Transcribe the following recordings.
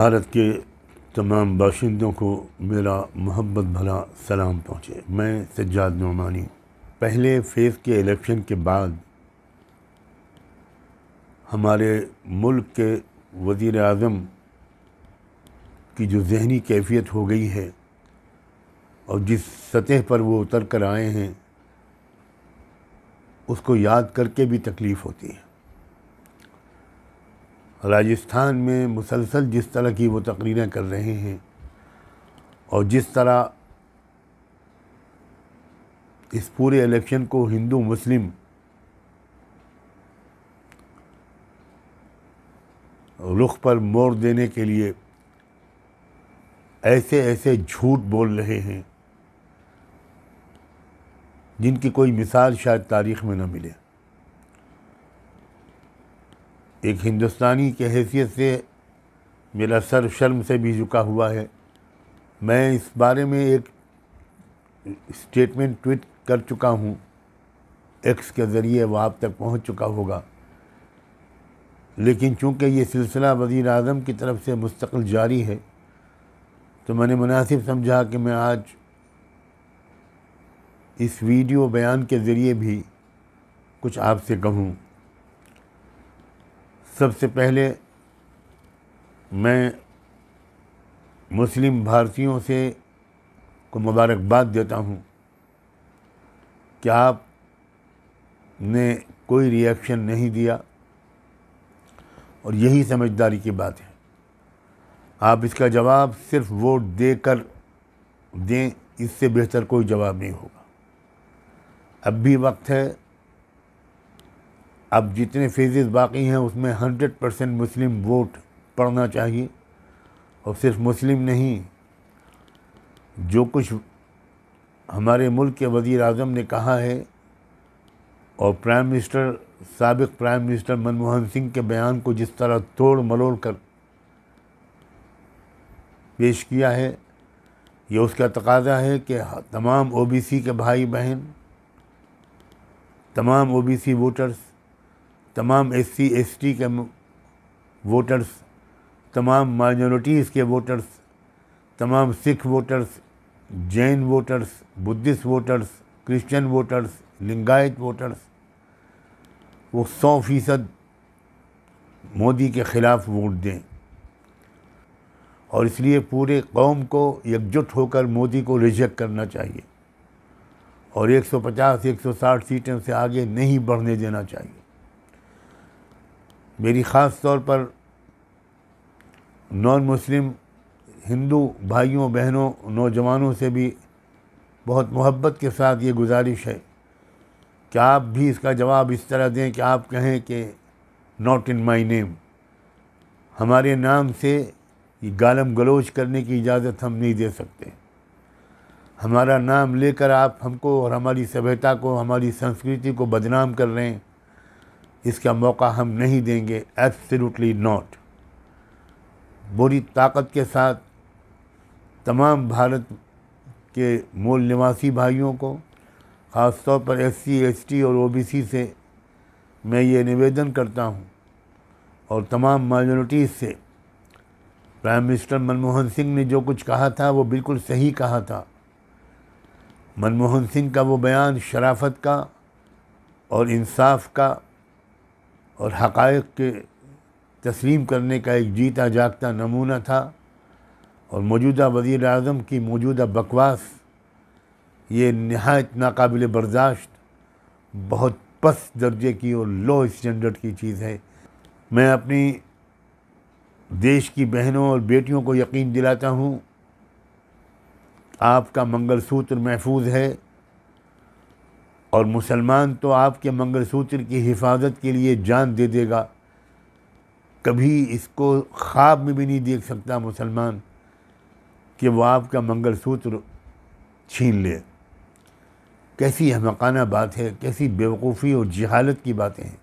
भारत के तमाम बाशिंदों को मेरा मोहब्बत भरा सलाम पहुँचे। मैं सज्जाद नोमानी। पहले फेज़ के इलेक्शन के बाद हमारे मुल्क के वज़ीर आज़म की जो ज़हनी कैफ़ियत हो गई है और जिस सतह पर वो उतर कर आए हैं, उसको याद करके भी तकलीफ़ होती है। राजस्थान में मुसलसल जिस तरह की वो तकरीरें कर रहे हैं और जिस तरह इस पूरे इलेक्शन को हिंदू मुस्लिम रुख पर मोड़ देने के लिए ऐसे ऐसे झूठ बोल रहे हैं जिनकी कोई मिसाल शायद तारीख़ में न मिले। एक हिंदुस्तानी के हैसियत से मेरा सर शर्म से भी झुका हुआ है। मैं इस बारे में एक स्टेटमेंट ट्वीट कर चुका हूँ, एक्स के ज़रिए वो आप तक पहुँच चुका होगा, लेकिन चूँकि ये सिलसिला वज़ीर आज़म की तरफ से मुस्तकिल जारी है तो मैंने मुनासिब समझा कि मैं आज इस वीडियो बयान के ज़रिए भी कुछ आपसे कहूँ। सबसे पहले मैं मुस्लिम भारतीयों से को मुबारकबाद देता हूँ कि आपने कोई रिएक्शन नहीं दिया और यही समझदारी की बात है। आप इसका जवाब सिर्फ वोट देकर दें, इससे बेहतर कोई जवाब नहीं होगा। अब भी वक्त है। अब जितने फेजेस बाकी हैं उसमें 100% मुस्लिम वोट पड़ना चाहिए और सिर्फ मुस्लिम नहीं, जो कुछ हमारे मुल्क के वज़ीर आज़म ने कहा है और साबिक़ प्राइम मिनिस्टर मनमोहन सिंह के बयान को जिस तरह तोड़ मरोड़ कर पेश किया है, ये उसका तकाज़ा है कि तमाम ओबीसी के भाई बहन, तमाम ओबीसी वोटर्स, तमाम एससी एसटी के वोटर्स, तमाम माइनॉरिटीज़ के वोटर्स, तमाम Sikh voters, Jain voters, Buddhist voters, Christian voters, Lingayat voters, वो 100% मोदी के ख़िलाफ़ वोट दें और इसलिए पूरे कौम को एकजुट होकर मोदी को रिजेक्ट करना चाहिए और 150-160 सीटों से आगे नहीं बढ़ने देना चाहिए। मेरी ख़ास तौर पर नॉन मुस्लिम हिंदू भाइयों बहनों नौजवानों से भी बहुत मोहब्बत के साथ ये गुजारिश है कि आप भी इसका जवाब इस तरह दें कि आप कहें कि नॉट इन माई नेम, हमारे नाम से ये गालम गलोच करने की इजाज़त हम नहीं दे सकते। हमारा नाम लेकर आप हमको और हमारी सभ्यता को, हमारी संस्कृति को बदनाम कर रहे हैं, इसका मौका हम नहीं देंगे। Absolutely not. पूरी ताकत के साथ तमाम भारत के मूल निवासी भाइयों को, ख़ास तौर पर एससी एसटी और ओबीसी से मैं ये निवेदन करता हूँ और तमाम माइनॉरिटीज़ से, प्राइम मिनिस्टर मनमोहन सिंह ने जो कुछ कहा था वो बिल्कुल सही कहा था। मनमोहन सिंह का वो बयान शराफत का और इंसाफ का और हक़ाइक़ के तस्लीम करने का एक जीता जागता नमूना था और मौजूदा वज़ीर आज़म की मौजूदा बकवास ये नहायत नाकाबिल बर्दाश्त, बहुत पस्त दर्जे की और लो स्टैंडर्ड की चीज़ है। मैं अपनी देश की बहनों और बेटियों को यकीन दिलाता हूँ, आपका मंगलसूत्र महफूज है और मुसलमान तो आपके मंगलसूत्र की हिफाजत के लिए जान दे देगा। कभी इसको ख्वाब में भी नहीं देख सकता मुसलमान कि वो आपका मंगलसूत्र छीन ले। कैसी अहमकाना बात है, कैसी बेवकूफ़ी और जहालत की बातें हैं।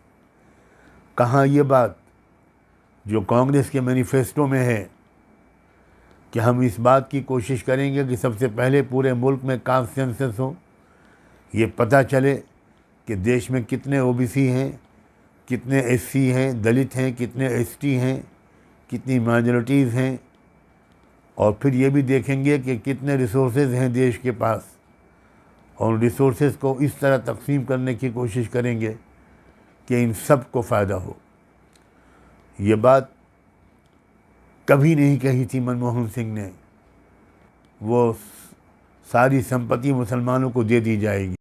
कहाँ ये बात जो कांग्रेस के मैनिफेस्टो में है कि हम इस बात की कोशिश करेंगे कि सबसे पहले पूरे मुल्क में कास्ट सेंसस हो, ये पता चले कि देश में कितने ओबीसी हैं, कितने एससी हैं, दलित हैं, कितने एसटी हैं, कितनी माइनॉरिटीज़ हैं, और फिर ये भी देखेंगे कि कितने रिसोर्सेज हैं देश के पास, और उन रिसोर्सेज को इस तरह तकसीम करने की कोशिश करेंगे कि इन सब को फ़ायदा हो। ये बात कभी नहीं कही थी मनमोहन सिंह ने, वो सारी संपत्ति मुसलमानों को दे दी जाएगी।